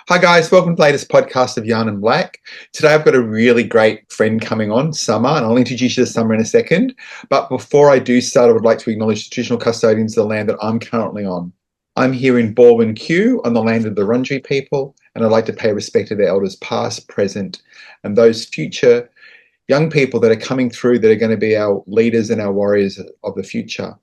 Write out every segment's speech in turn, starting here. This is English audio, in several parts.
Hi guys, welcome to the latest podcast of YarninBlak. Today I've got a really great friend coming on, Summer, and I'll introduce you to Summer in a second. But before I do start, I would like to acknowledge the traditional custodians of the land that I'm currently on. I'm here in Baldwin Q on the land of the Wurundjeri people, and I'd like to pay respect to their elders past, present, and those future young people that are coming through that are going to be our leaders and our warriors of the future.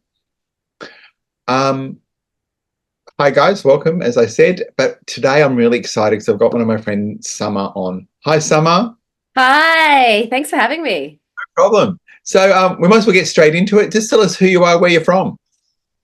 Hi guys, welcome, as I said, but today I'm really excited because I've got one of my friends, Summer, on. Hi, Summer. Hi, thanks for having me. No problem. So we might as well get straight into it. Just tell us who you are, where you're from.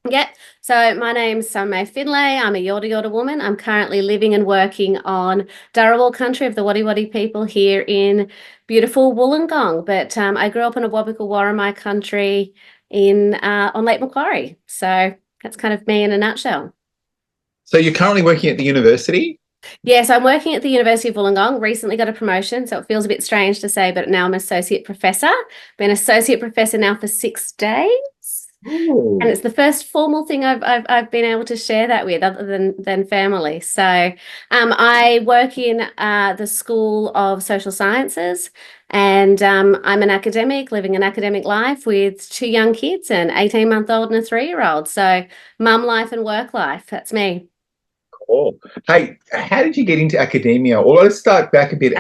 Yeah, so my name's Summer May Finlay. I'm a Yorta woman. I'm currently living and working on Dharawal country of the Wadi people here in beautiful Wollongong. But I grew up in a Wabaka Warramai country on Lake Macquarie. So that's kind of me in a nutshell. So you're currently working at the university? Yes, I'm working at the University of Wollongong. Recently got a promotion, so it feels a bit strange to say, but now I'm associate professor. Been associate professor now for 6 days. And Ooh. it's the first formal thing I've been able to share that with, other than family. So, I work in the School of Social Sciences, and I'm an academic living an academic life with two young kids, an 18-month-old and a 3-year-old. So, mum life and work life. That's me. Cool. Hey, how did you get into academia? Well, let's start back a bit.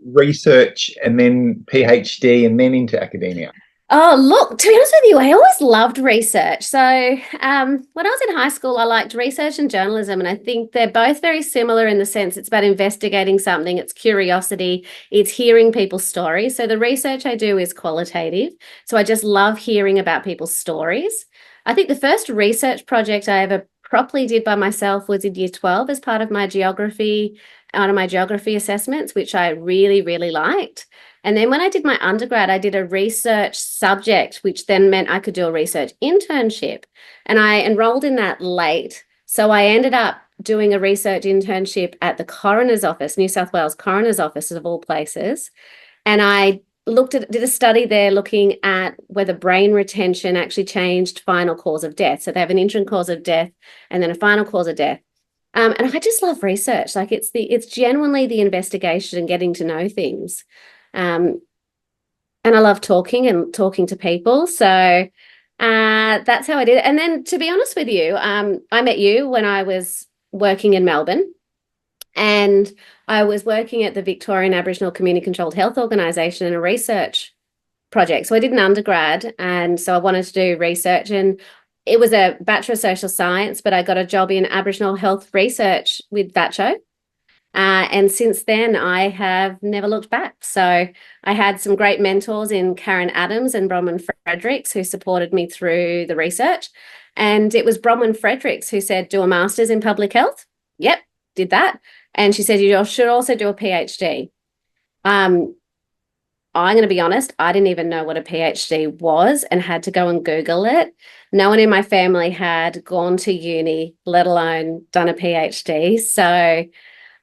Research and then PhD and then into academia. Oh, look, to be honest with you, I always loved research. So, when I was in high school, I liked research and journalism, and I think they're both very similar in the sense it's about investigating something, it's curiosity, it's hearing people's stories. So, the research I do is qualitative. So, I just love hearing about people's stories. I think the first research project I ever properly did by myself was in year 12 as part of my geography, out of my geography assessments, which I really, really liked. And then when I did my undergrad, I did a research subject, which then meant I could do a research internship. And I enrolled in that late. So I ended up doing a research internship at the coroner's office, New South Wales coroner's office of all places. And I did a study there looking at whether brain retention actually changed final cause of death. So they have an interim cause of death and then a final cause of death. And I just love research. Like it's genuinely the investigation and getting to know things. Um, and I love talking to people. So that's how I did it. And then to be honest with you, I met you when I was working in Melbourne, and I was working at the Victorian Aboriginal Community Controlled Health Organisation in a research project. So I did an undergrad, and so I wanted to do research, and it was a Bachelor of Social Science, but I got a job in Aboriginal health research with VACCHO. And since then, I have never looked back. So I had some great mentors in Karen Adams and Bronwyn Fredericks who supported me through the research. And it was Bronwyn Fredericks who said, do a master's in public health. Yep, did that. And she said, you should also do a PhD. I'm going to be honest, I didn't even know what a PhD was and had to go and Google it. No one in my family had gone to uni, let alone done a PhD. So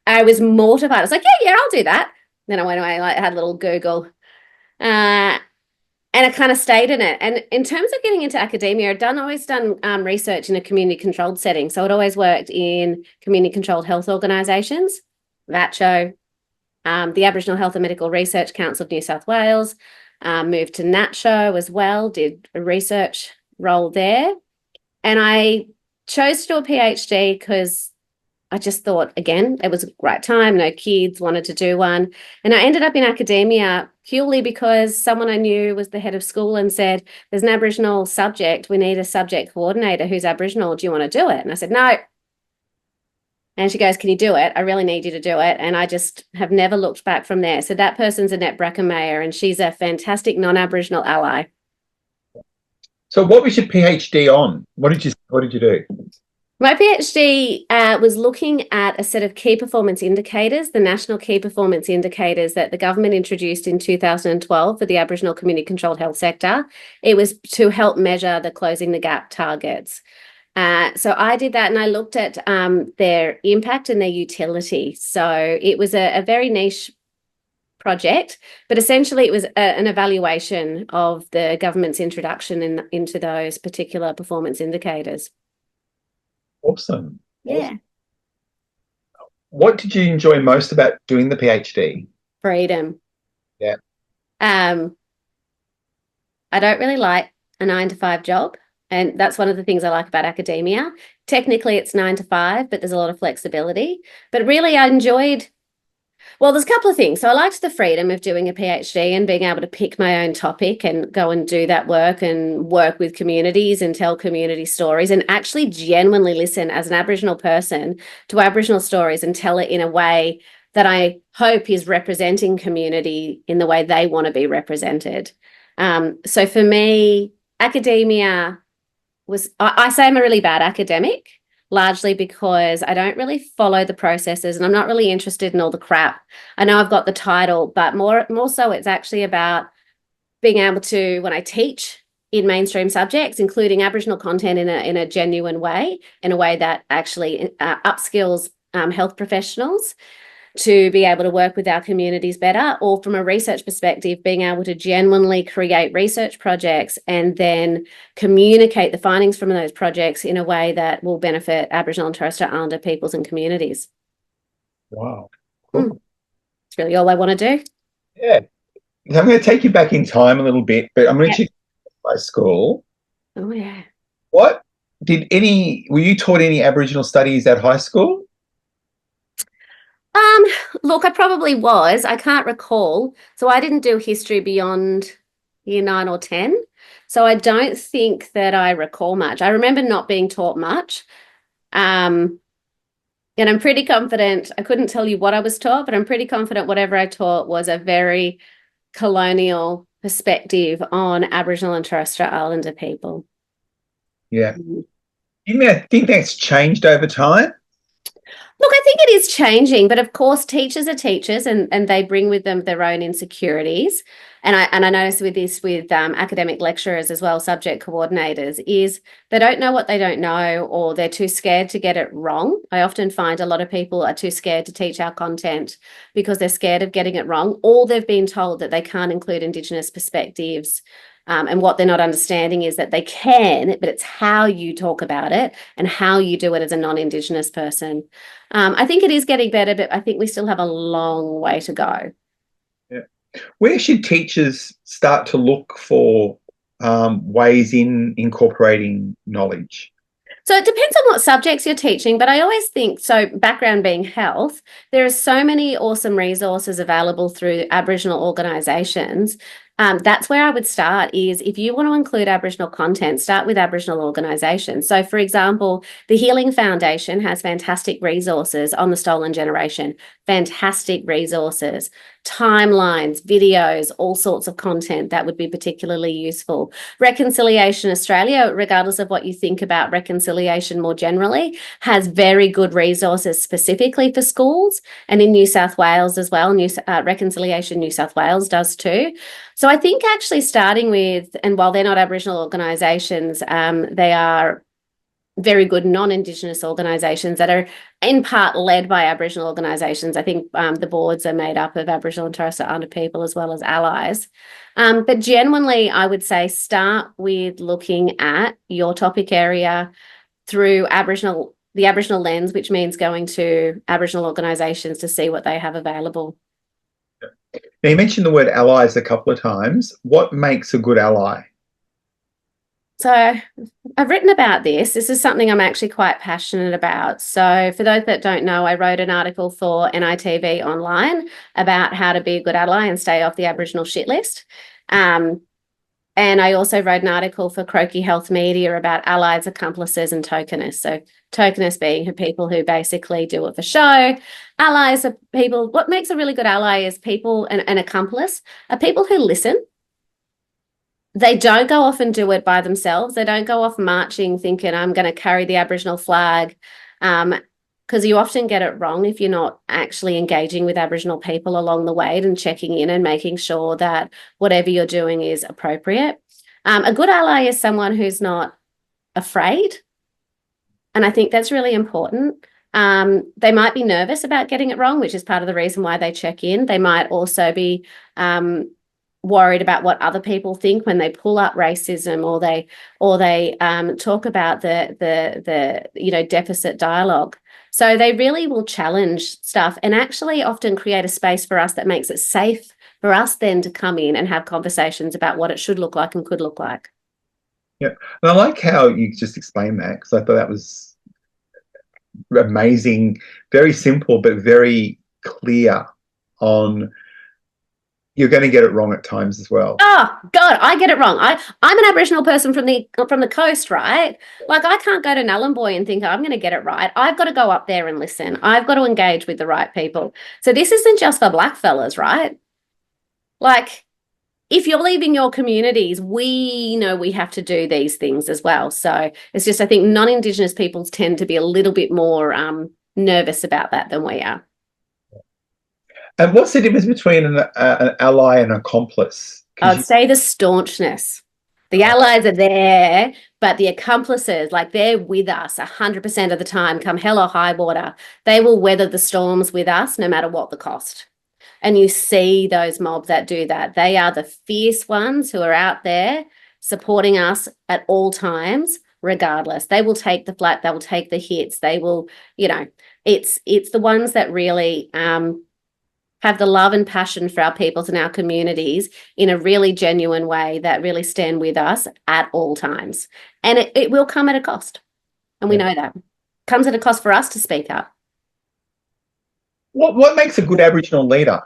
I was mortified. I was like, yeah, I'll do that. Then I went away, like, had a little Google, and I kind of stayed in it. And in terms of getting into academia, always done research in a community controlled setting. So I'd always worked in community controlled health organisations, VACCHO, the Aboriginal Health and Medical Research Council of New South Wales, moved to NATCHO as well, did a research role there. And I chose to do a PhD because I just thought, again, it was a great time. No kids, wanted to do one. And I ended up in academia purely because someone I knew was the head of school and said, there's an Aboriginal subject. We need a subject coordinator who's Aboriginal. Do you want to do it? And I said, no. And she goes, can you do it? I really need you to do it. And I just have never looked back from there. So that person's Annette Brackenmayer, and she's a fantastic non-Aboriginal ally. So what was your PhD on? What did you do? My PhD was looking at a set of key performance indicators, the national key performance indicators that the government introduced in 2012 for the Aboriginal community controlled health sector. It was to help measure the closing the gap targets. So I did that, and I looked at their impact and their utility. So it was a very niche project, but essentially it was an evaluation of the government's introduction into those particular performance indicators. Awesome. Yeah. What did you enjoy most about doing the PhD? Freedom. Yeah. Um, I don't really like a 9 to 5 job. And that's one of the things I like about academia. Technically, it's 9 to 5, but there's a lot of flexibility. But really, I enjoyed, well, there's a couple of things. So I liked the freedom of doing a PhD and being able to pick my own topic and go and do that work and work with communities and tell community stories and actually genuinely listen as an Aboriginal person to Aboriginal stories and tell it in a way that I hope is representing community in the way they want to be represented. So for me, academia was, I say I'm a really bad academic, largely because I don't really follow the processes and I'm not really interested in all the crap. I know I've got the title, but more so it's actually about being able to, when I teach in mainstream subjects, including Aboriginal content in a genuine way, in a way that actually upskills health professionals to be able to work with our communities better, or from a research perspective, being able to genuinely create research projects and then communicate the findings from those projects in a way that will benefit Aboriginal and Torres Strait Islander peoples and communities. Wow. Cool. It's really all I want to do. Yeah. So I'm going to take you back in time a little bit, but I'm going to check high school. Oh, yeah. Were you taught any Aboriginal studies at high school? Look, I probably was. I can't recall. So I didn't do history beyond year 9 or 10. So I don't think that I recall much. I remember not being taught much. And I'm pretty confident, I couldn't tell you what I was taught, but I'm pretty confident whatever I taught was a very colonial perspective on Aboriginal and Torres Strait Islander people. Yeah. You think that's changed over time? Look, I think it is changing, but of course, teachers are teachers, and they bring with them their own insecurities. And I notice with this with academic lecturers as well, subject coordinators, is they don't know what they don't know, or they're too scared to get it wrong. I often find a lot of people are too scared to teach our content because they're scared of getting it wrong, or they've been told that they can't include Indigenous perspectives. And what they're not understanding is that they can, but it's how you talk about it and how you do it as a non-Indigenous person. I think it is getting better, but I think we still have a long way to go. Yeah. Where should teachers start to look for ways in incorporating knowledge? So it depends on what subjects you're teaching, but I always think, so background being health, there are so many awesome resources available through Aboriginal organisations. That's where I would start is if you want to include Aboriginal content, start with Aboriginal organisations. So for example, the Healing Foundation has fantastic resources on the stolen generation, fantastic resources, timelines, videos, all sorts of content that would be particularly useful. Reconciliation Australia, regardless of what you think about reconciliation more generally, has very good resources specifically for schools, and in New South Wales as well. Reconciliation New South Wales does too. So I think actually starting with, and while they're not Aboriginal organisations, they are very good non-Indigenous organisations that are in part led by Aboriginal organisations. I think the boards are made up of Aboriginal and Torres Strait Islander people as well as allies. But genuinely, I would say start with looking at your topic area through the Aboriginal lens, which means going to Aboriginal organisations to see what they have available. Now, you mentioned the word allies a couple of times. What makes a good ally? So I've written about this. This is something I'm actually quite passionate about. So for those that don't know, I wrote an article for NITV online about how to be a good ally and stay off the Aboriginal shit list. And I also wrote an article for Croaky Health Media about allies, accomplices and tokenists. So tokenists being people who basically do it for show. Allies are people, what makes a really good ally is people, an accomplice are people who listen. They don't go off and do it by themselves. They don't go off marching thinking, I'm going to carry the Aboriginal flag, because you often get it wrong if you're not actually engaging with Aboriginal people along the way and checking in and making sure that whatever you're doing is appropriate. A good ally is someone who's not afraid, and I think that's really important. They might be nervous about getting it wrong, which is part of the reason why they check in. They might also be worried about what other people think when they pull up racism or they talk about the deficit dialogue. So they really will challenge stuff and actually often create a space for us that makes it safe for us then to come in and have conversations about what it should look like and could look like. Yeah. And I like how you just explained that, because I thought that was amazing, very simple, but very clear on you're going to get it wrong at times as well. Oh God, I get it wrong. I'm an Aboriginal person from the coast, right? Like I can't go to Nhulunbuy and think I'm going to get it right. I've got to go up there and listen. I've got to engage with the right people. So this isn't just for black fellas, right? Like if you're leaving your communities, we know we have to do these things as well. So it's just, I think non-Indigenous peoples tend to be a little bit more nervous about that than we are. And what's the difference between an ally and an accomplice? I'd say the staunchness. The allies are there, but the accomplices, like they're with us 100% of the time, come hell or high water. They will weather the storms with us no matter what the cost. And you see those mobs that do that. They are the fierce ones who are out there supporting us at all times, regardless. They will take the flat, they will take the hits, they will, you know, it's the ones that really have the love and passion for our peoples and our communities in a really genuine way that really stand with us at all times. And it will come at a cost. And we know that. It comes at a cost for us to speak up. What makes a good Aboriginal leader?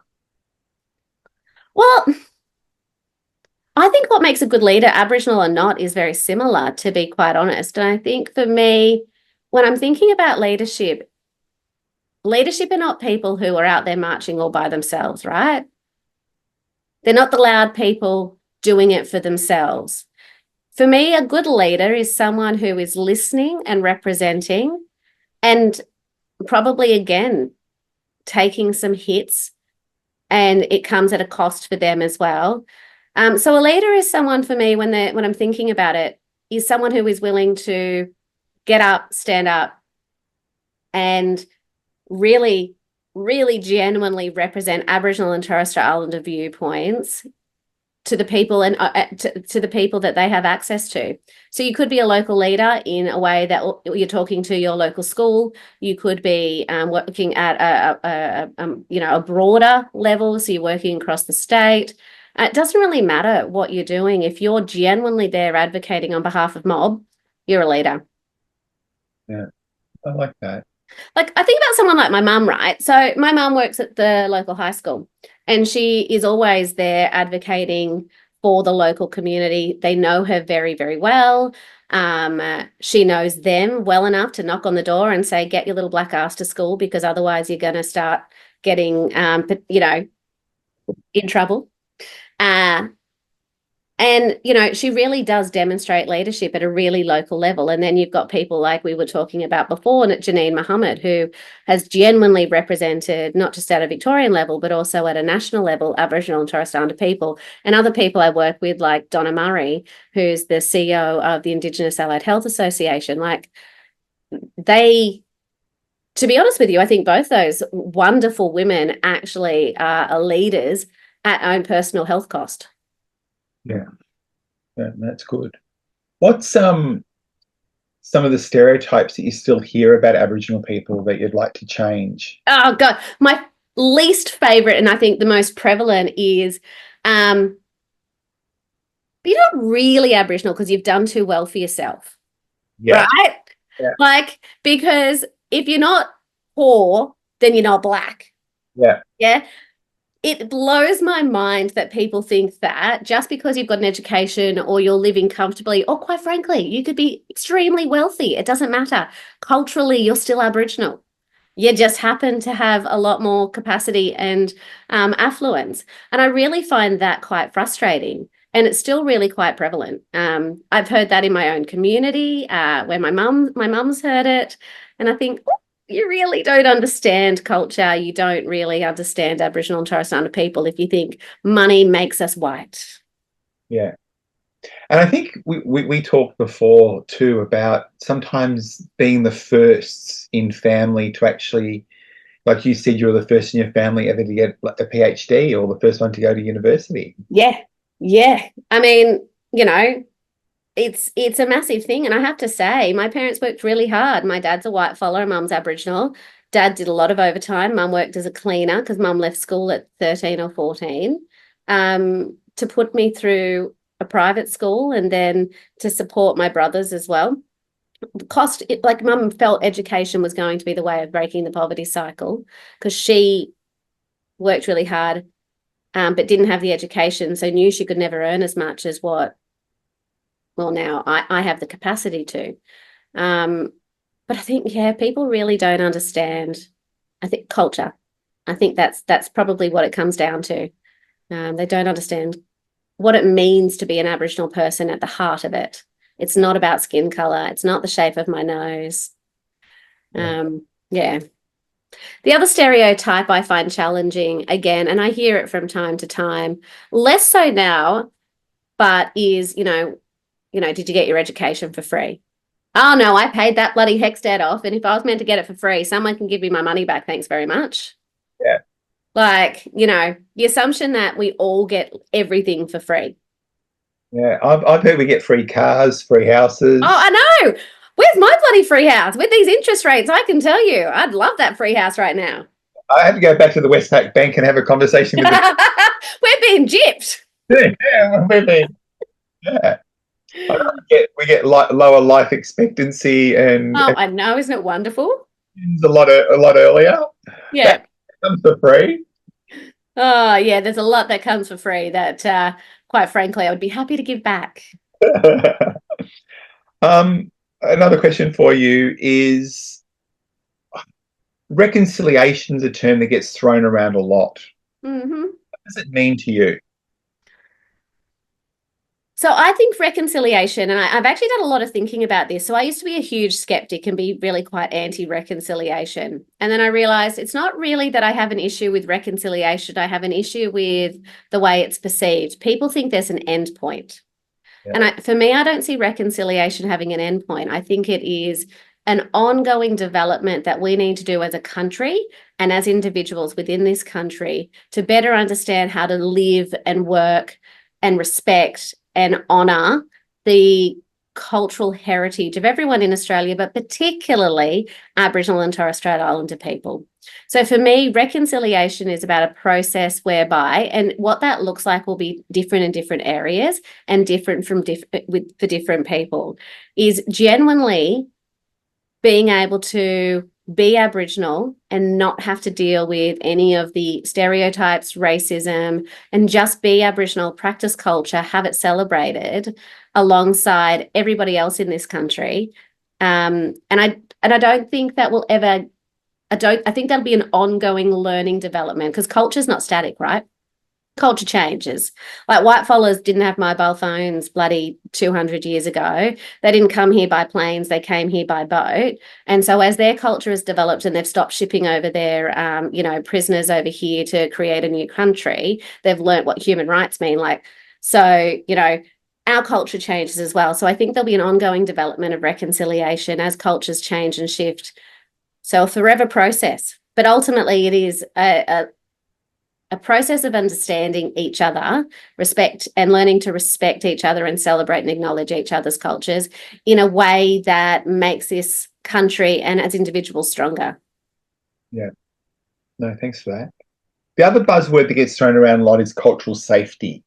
Well, I think what makes a good leader, Aboriginal or not, is very similar, to be quite honest. And I think for me, when I'm thinking about leadership are not people who are out there marching all by themselves, right? They're not the loud people doing it for themselves. For me, a good leader is someone who is listening and representing and probably, again, taking some hits, and it comes at a cost for them as well. So a leader is someone for me, when I'm thinking about it, is someone who is willing to get up, stand up, and really, really genuinely represent Aboriginal and Torres Strait Islander viewpoints to the people and to the people that they have access to. So you could be a local leader in a way that you're talking to your local school. You could be working at a broader level. So you're working across the state. It doesn't really matter what you're doing. If you're genuinely there advocating on behalf of mob, you're a leader. Yeah, I like that. Like I think about someone like my mum, right? So my mum works at the local high school and she is always there advocating for the local community. They know her very, very well. She knows them well enough to knock on the door and say, get your little black ass to school, because otherwise you're going to start getting, in trouble. And, she really does demonstrate leadership at a really local level. And then you've got people like we were talking about before, Janine Muhammad, who has genuinely represented not just at a Victorian level, but also at a national level, Aboriginal and Torres Strait Islander people. And other people I work with, like Donna Murray, who's the CEO of the Indigenous Allied Health Association. Like to be honest with you, I think both those wonderful women actually are leaders at own personal health cost. Yeah, that's good. What's some of the stereotypes that you still hear about Aboriginal people that you'd like to change? Oh God, my least favourite, and I think the most prevalent, is you're not really Aboriginal because you've done too well for yourself. Yeah. Right? Yeah. Like, because if you're not poor, then you're not black. Yeah. Yeah. It blows my mind that people think that just because you've got an education or you're living comfortably, or quite frankly, you could be extremely wealthy. It doesn't matter. Culturally, you're still Aboriginal. You just happen to have a lot more capacity and affluence. And I really find that quite frustrating. And it's still really quite prevalent. I've heard that in my own community where my mum's heard it. And I think, you really don't understand culture. You don't really understand Aboriginal and Torres Strait Islander people if you think money makes us white. Yeah. And I think we talked before too about sometimes being the first in family to actually, like you said, you're the first in your family ever to get a PhD or the first one to go to university. Yeah. Yeah. I mean, it's a massive thing. And I have to say, my parents worked really hard. My dad's a white fella, mum's Aboriginal. Dad did a lot of overtime. Mum worked as a cleaner because mum left school at 13 or 14, to put me through a private school and then to support my brothers as well. Like mum felt education was going to be the way of breaking the poverty cycle because she worked really hard, but didn't have the education, so knew she could never earn as much as what, well, now I have the capacity to. But I think, yeah, people really don't understand, I think, culture. I think that's probably what it comes down to. They don't understand what it means to be an Aboriginal person at the heart of it. It's not about skin colour. It's not the shape of my nose. Yeah. The other stereotype I find challenging, again, and I hear it from time to time, less so now, but is, did you get your education for free? Oh, no, I paid that bloody HECS off, and if I was meant to get it for free, someone can give me my money back, thanks very much. Yeah. Like, the assumption that we all get everything for free. Yeah, I've heard we get free cars, free houses. Oh, I know. Where's my bloody free house? With these interest rates, I can tell you, I'd love that free house right now. I had to go back to the Westpac Bank and have a conversation with them. We're being gypped. Yeah, we're being. Yeah. We get lower life expectancy, and I know, isn't it wonderful? A lot earlier. Yeah, that comes for free. Oh, yeah, there's a lot that comes for free that, quite frankly, I would be happy to give back. Another question for you is, reconciliation is a term that gets thrown around a lot. Mm-hmm. What does it mean to you? So I think reconciliation, and I've actually done a lot of thinking about this. So I used to be a huge skeptic and be really quite anti-reconciliation. And then I realized it's not really that I have an issue with reconciliation. I have an issue with the way it's perceived. People think there's an end point. Yeah. And for me, I don't see reconciliation having an end point. I think it is an ongoing development that we need to do as a country and as individuals within this country to better understand how to live and work and respect and honour the cultural heritage of everyone in Australia, but particularly Aboriginal and Torres Strait Islander people. So for me, reconciliation is about a process whereby, and what that looks like will be different in different areas and different for different people, is genuinely being able to be Aboriginal and not have to deal with any of the stereotypes, racism, and just be Aboriginal, practice culture, have it celebrated alongside everybody else in this country. And I don't think that will ever, I think that'll be an ongoing learning development because culture's not static, right? Culture changes. Like white fellas didn't have mobile phones bloody 200 years ago. They didn't come here by planes. They came here by boat. And so as their culture has developed and they've stopped shipping over their, prisoners over here to create a new country, they've learnt what human rights mean. Our culture changes as well. So I think there'll be an ongoing development of reconciliation as cultures change and shift. So a forever process. But ultimately it is a process of understanding each other, respect, and learning to respect each other and celebrate and acknowledge each other's cultures in a way that makes this country and as individuals stronger. Yeah. No, thanks for that. The other buzzword that gets thrown around a lot is cultural safety.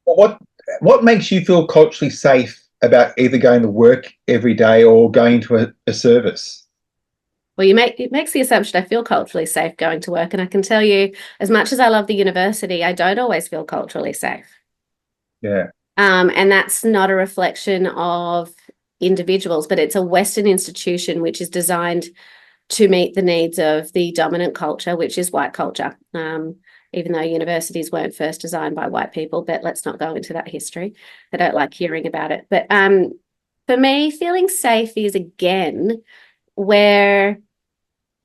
What makes you feel culturally safe about either going to work every day or going to a service? Well, it makes the assumption I feel culturally safe going to work. And I can tell you, as much as I love the university, I don't always feel culturally safe. Yeah. And that's not a reflection of individuals, but it's a Western institution which is designed to meet the needs of the dominant culture, which is white culture. Even though universities weren't first designed by white people, but let's not go into that history. I don't like hearing about it. But for me, feeling safe is, again, where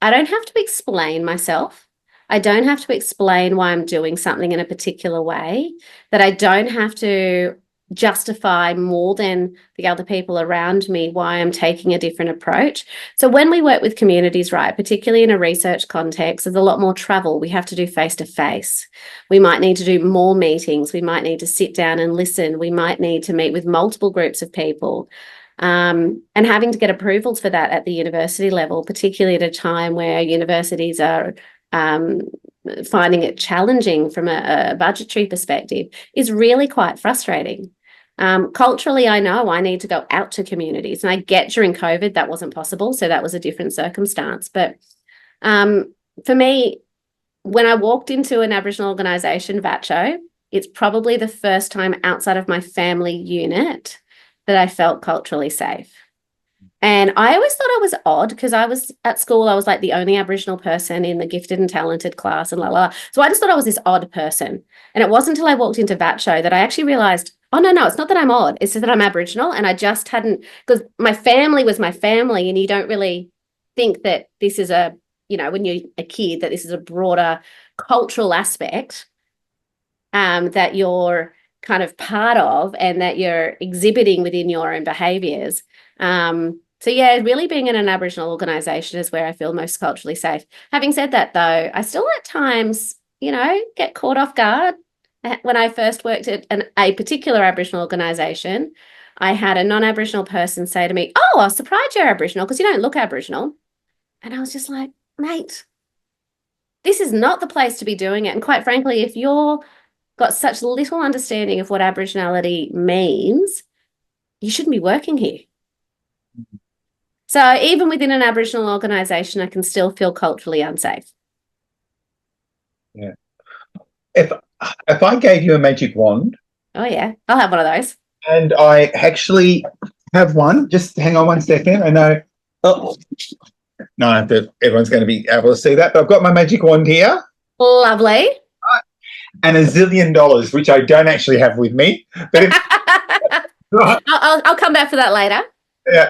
I don't have to explain myself. I don't have to explain why I'm doing something in a particular way, that I don't have to justify more than the other people around me why I'm taking a different approach. So when we work with communities, right, particularly in a research context, there's a lot more travel. We have to do face-to-face. We might need to do more meetings. We might need to sit down and listen. We might need to meet with multiple groups of people. And having to get approvals for that at the university level, particularly at a time where universities are finding it challenging from a budgetary perspective, is really quite frustrating. Culturally, I know I need to go out to communities, and I get during COVID that wasn't possible, so that was a different circumstance. But for me, when I walked into an Aboriginal organisation, VACCHO, it's probably the first time outside of my family unit that I felt culturally safe. And I always thought I was odd because I was at school, I was like the only Aboriginal person in the gifted and talented class and la la. So I just thought I was this odd person. And it wasn't until I walked into VACCHO that I actually realised, oh, no, it's not that I'm odd. It's just that I'm Aboriginal. And I just hadn't, because my family was my family, and you don't really think that this is a, you know, when you're a kid, that this is a broader cultural aspect that you're kind of part of and that you're exhibiting within your own behaviours. So yeah, really being in an Aboriginal organisation is where I feel most culturally safe. Having said that, though, I still at times, you know, get caught off guard. When I first worked at a particular Aboriginal organisation, I had a non-Aboriginal person say to me, "Oh, I was surprised you're Aboriginal because you don't look Aboriginal." And I was just like, mate, this is not the place to be doing it. And quite frankly, if you're got such little understanding of what Aboriginality means, you shouldn't be working here. So even within an Aboriginal organisation, I can still feel culturally unsafe. Yeah. If I gave you a magic wand. Oh, yeah. I'll have one of those. And I actually have one. Just hang on one second. I know. Oh, no, everyone's going to be able to see that. But I've got my magic wand here. Lovely. And $1 zillion, which I don't actually have with me. But if, I'll come back for that later. Yeah.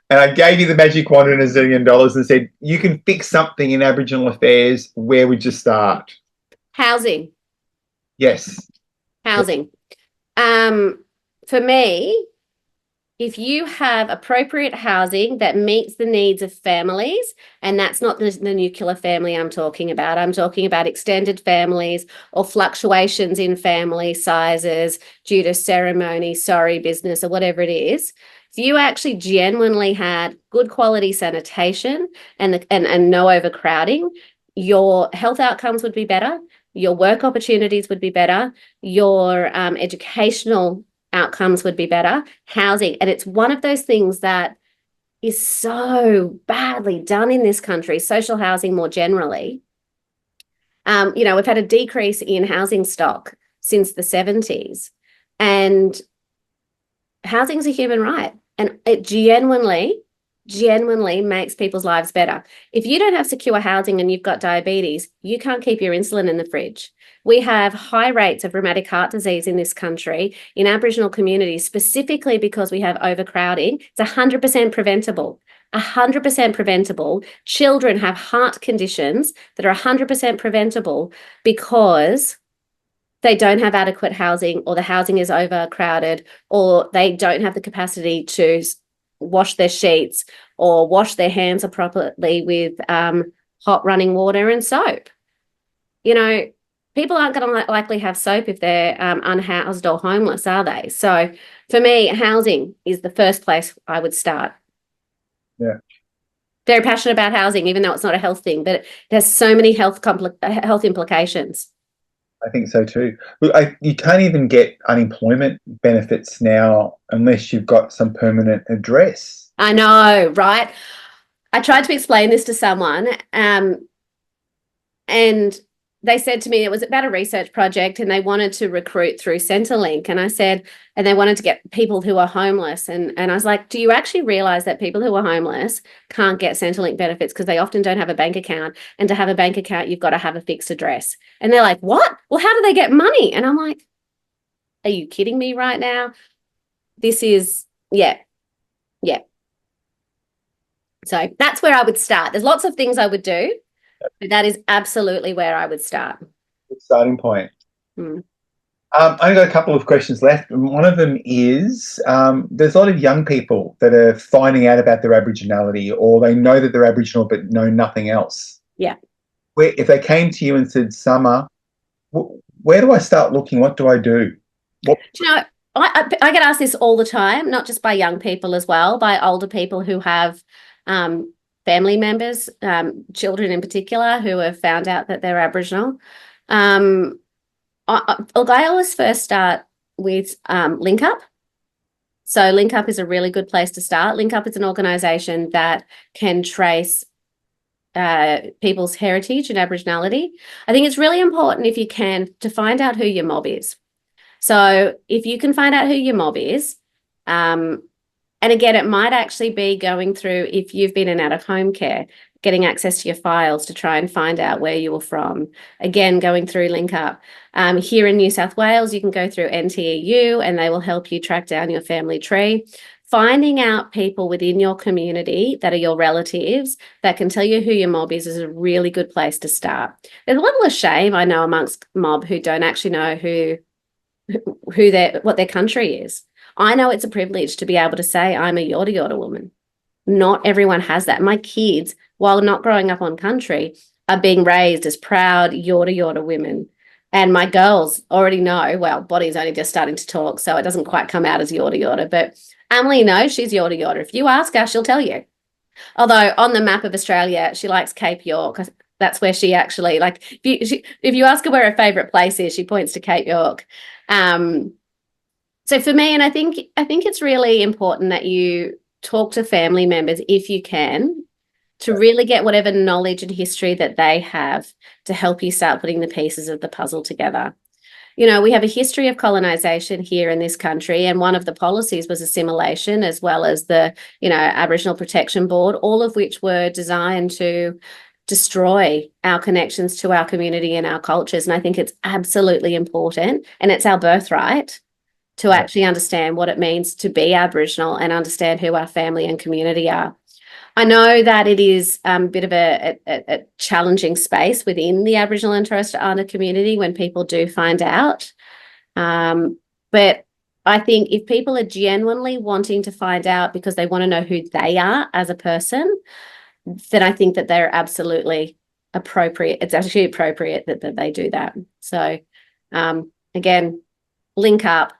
And I gave you the magic wand and $1 zillion and said, you can fix something in Aboriginal affairs. Where would you start? Housing. Yes. Housing. For me, if you have appropriate housing that meets the needs of families, and that's not the nuclear family I'm talking about extended families or fluctuations in family sizes due to ceremony, business, or whatever it is. If you actually genuinely had good quality sanitation and no overcrowding, your health outcomes would be better, your work opportunities would be better, your educational outcomes would be better, housing. And it's one of those things that is so badly done in this country, social housing more generally. You know, we've had a decrease in housing stock since the 70s, and housing is a human right, and it genuinely makes people's lives better. If you don't have secure housing and you've got diabetes, you can't keep your insulin in the fridge. We have high rates of rheumatic heart disease in this country, in Aboriginal communities, specifically because we have overcrowding. It's 100% preventable. 100% preventable. Children have heart conditions that are 100% preventable because they don't have adequate housing, or the housing is overcrowded, or they don't have the capacity to wash their sheets or wash their hands appropriately with hot running water and soap. You know, people aren't going to likely have soap if they're unhoused or homeless, are they? So for me, housing is the first place I would start. Yeah. Very passionate about housing, even though it's not a health thing, but it has so many health implications. I think so too. Look, you can't even get unemployment benefits now unless you've got some permanent address. I know, right? I tried to explain this to someone, and they said to me it was about a research project and they wanted to recruit through Centrelink. And I said, and they wanted to get people who are homeless. And I was like, do you actually realise that people who are homeless can't get Centrelink benefits because they often don't have a bank account? And to have a bank account, you've got to have a fixed address. And they're like, what? Well, how do they get money? And I'm like, are you kidding me right now? This is, yeah. So that's where I would start. There's lots of things I would do, but that is absolutely where I would start. Good starting point. Mm. I've only got a couple of questions left. And one of them is there's a lot of young people that are finding out about their Aboriginality, or they know that they're Aboriginal but know nothing else. Yeah. If they came to you and said, Summer, where do I start looking? What do I do? Do you know, I get asked this all the time, not just by young people as well, by older people who have family members, children in particular, who have found out that they're Aboriginal. I always first start with Link Up. So Link Up is a really good place to start. Link Up is an organisation that can trace people's heritage and Aboriginality. I think it's really important, if you can, to find out who your mob is. So if you can find out who your mob is, and again, it might actually be going through, if you've been in out-of-home care, getting access to your files to try and find out where you were from. Again, going through Link Up. Here in New South Wales, you can go through NTEU and they will help you track down your family tree. Finding out people within your community that are your relatives that can tell you who your mob is a really good place to start. There's a little of shame, I know, amongst mob who don't actually know what their country is. I know it's a privilege to be able to say I'm a Yorta woman. Not everyone has that. My kids, while not growing up on country, are being raised as proud Yorta women. And my girls already know, well, Body's only just starting to talk, so it doesn't quite come out as Yorta, but Emily knows she's Yorta. If you ask her, she'll tell you. Although on the map of Australia, she likes Cape York. That's where she actually, like, if you ask her where her favourite place is, she points to Cape York. So for me, and I think it's really important that you talk to family members, if you can, to really get whatever knowledge and history that they have to help you start putting the pieces of the puzzle together. You know, we have a history of colonisation here in this country, and one of the policies was assimilation, as well as the, Aboriginal Protection Board, all of which were designed to destroy our connections to our community and our cultures. And I think it's absolutely important, and it's our birthright, to actually understand what it means to be Aboriginal and understand who our family and community are. I know that it is a bit of a challenging space within the Aboriginal and Torres Strait Islander community when people do find out. But I think if people are genuinely wanting to find out because they want to know who they are as a person, then I think that they're absolutely appropriate. It's actually appropriate that they do that. So again, Link Up,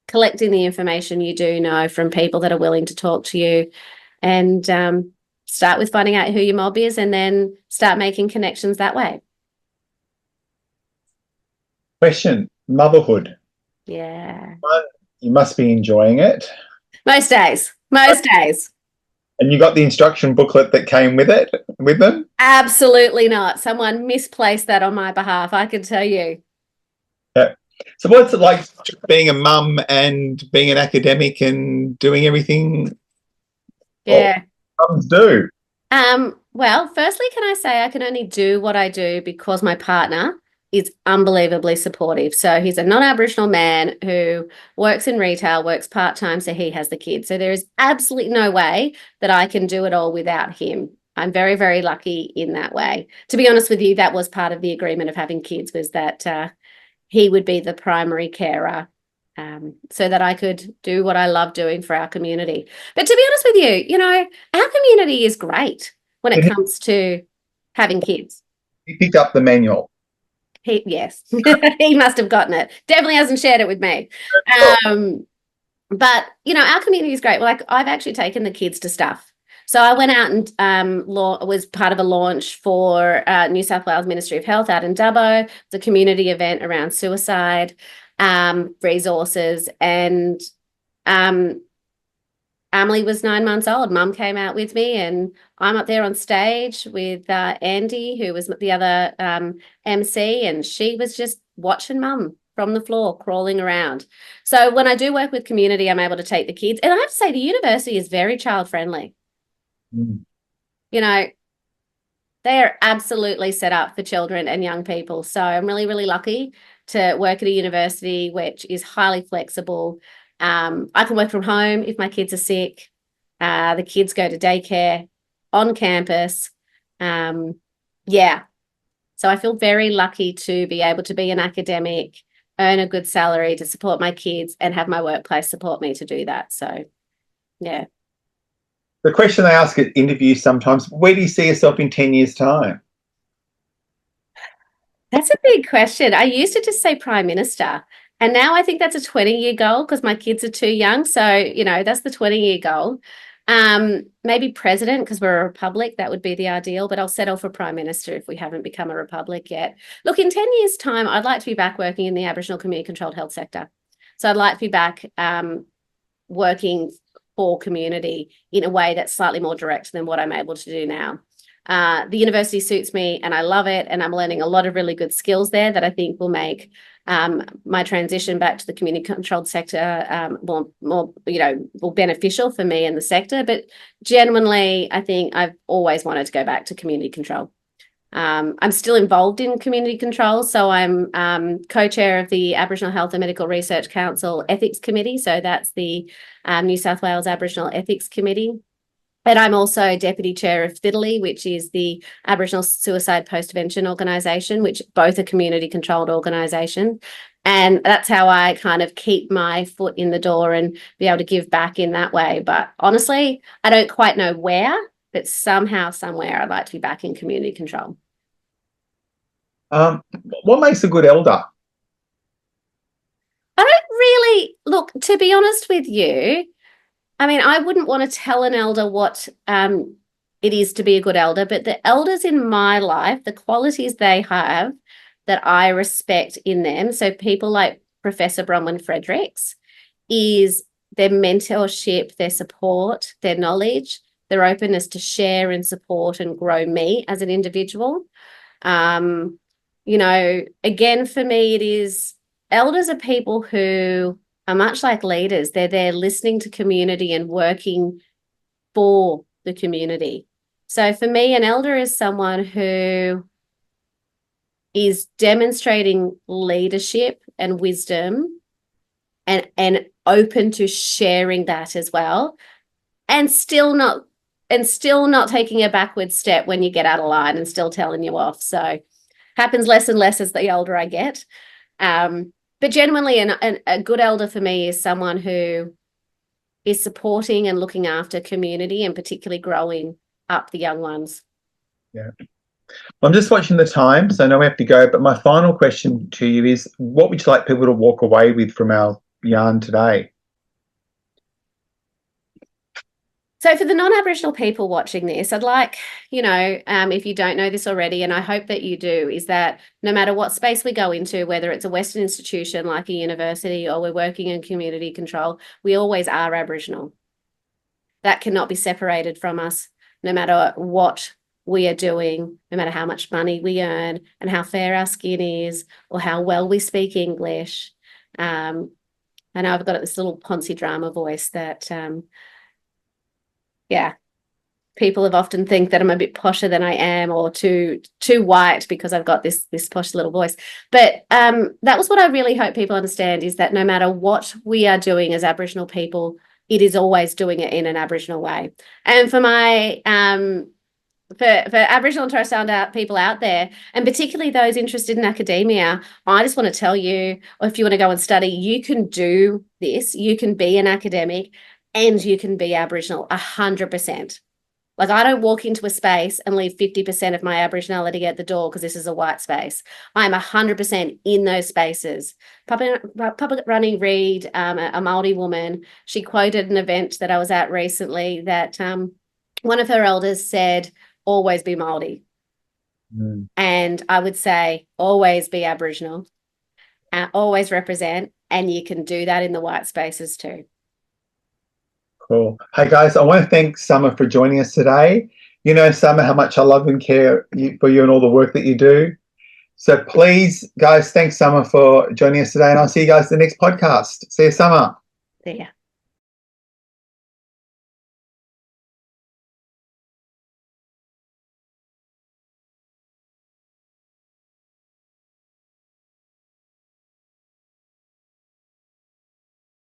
collecting the information you do know from people that are willing to talk to you, and start with finding out who your mob is, and then start making connections that way. Question: motherhood. Yeah. You must be enjoying it. Most days. And you got the instruction booklet that came with them? Absolutely not. Someone misplaced that on my behalf, I can tell you. Yeah. So what's it like being a mum and being an academic and doing everything? Yeah. Mums do. Well, firstly, can I say I can only do what I do because my partner is unbelievably supportive. So he's a non-Aboriginal man who works in retail, works part-time, so he has the kids. So there is absolutely no way that I can do it all without him. I'm very, very lucky in that way. To be honest with you, that was part of the agreement of having kids, was that he would be the primary carer, so that I could do what I love doing for our community. But to be honest with you, our community is great when it comes to having kids. He picked up the manual. Yes, he must have gotten it. Definitely hasn't shared it with me. But, our community is great. Like, I've actually taken the kids to stuff. So I went out and was part of a launch for New South Wales Ministry of Health out in Dubbo. It's a community event around suicide resources, and Emily was 9 months old. Mum came out with me, and I'm up there on stage with Andy, who was the other MC, and she was just watching Mum from the floor, crawling around. So when I do work with community, I'm able to take the kids. And I have to say, the university is very child-friendly. They are absolutely set up for children and young people. So I'm really, really lucky to work at a university which is highly flexible. I can work from home if my kids are sick. The kids go to daycare on campus. So I feel very lucky to be able to be an academic earn a good salary to support my kids, and have my workplace support me to do that. So, yeah. The question I ask at interviews sometimes, where do you see yourself in 10 years' time? That's a big question. I used to just say Prime Minister, and now I think that's a 20-year goal because my kids are too young. So, that's the 20-year goal. Maybe president because we're a republic. That would be the ideal, but I'll settle for Prime Minister if we haven't become a republic yet. Look, in 10 years' time, I'd like to be back working in the Aboriginal community-controlled health sector. So I'd like to be back working for community in a way that's slightly more direct than what I'm able to do now. The university suits me and I love it, and I'm learning a lot of really good skills there that I think will make my transition back to the community controlled sector more beneficial for me and the sector. But genuinely, I think I've always wanted to go back to community control. I'm still involved in community control, so I'm co-chair of the Aboriginal Health and Medical Research Council Ethics Committee. So that's the New South Wales Aboriginal Ethics Committee. And I'm also deputy chair of FIDLE, which is the Aboriginal Suicide Postvention Organisation, which both are community controlled organisations. And that's how I kind of keep my foot in the door and be able to give back in that way. But honestly, I don't quite know where, but somehow, somewhere, I'd like to be back in community control. What makes a good elder? I don't really, look, to be honest with you, I mean, I wouldn't want to tell an elder what it is to be a good elder, but the elders in my life, the qualities they have that I respect in them, so people like Professor Bronwyn Fredericks, is their mentorship, their support, their knowledge, their openness to share and support and grow me as an individual. Again, for me, it is elders are people who are much like leaders. They're there listening to community and working for the community. So for me, an elder is someone who is demonstrating leadership and wisdom and open to sharing that as well, and still not taking a backward step when you get out of line and still telling you off. So happens less and less as the older I get. But genuinely, a good elder for me is someone who is supporting and looking after community and particularly growing up the young ones. Yeah. I'm just watching the time, so I know we have to go, but my final question to you is, what would you like people to walk away with from our yarn today? So for the non-Aboriginal people watching this, I'd like, if you don't know this already, and I hope that you do, is that no matter what space we go into, whether it's a Western institution like a university or we're working in community control, we always are Aboriginal. That cannot be separated from us, no matter what we are doing, no matter how much money we earn and how fair our skin is or how well we speak English. I know I've got this little Ponzi drama voice that... people have often think that I'm a bit posher than I am, or too white because I've got this posh little voice. But that was what I really hope people understand, is that no matter what we are doing as Aboriginal people, it is always doing it in an Aboriginal way. And for my for Aboriginal and Torres Strait Islander people out there, and particularly those interested in academia, I just want to tell you, or if you want to go and study, you can do this. You can be an academic and you can be Aboriginal 100%. Like, I don't walk into a space and leave 50% of my Aboriginality at the door because this is a white space. I'm 100% in those spaces. Public Running Reid, a Māori woman, she quoted an event that I was at recently that one of her elders said, always be Māori. Mm. And I would say, always be Aboriginal, always represent, and you can do that in the white spaces too. Cool. Hey guys, I want to thank Summer for joining us today. You know, Summer, how much I love and care for you and all the work that you do. So please, guys, thanks Summer for joining us today, and I'll see you guys in the next podcast. See you, Summer. See ya.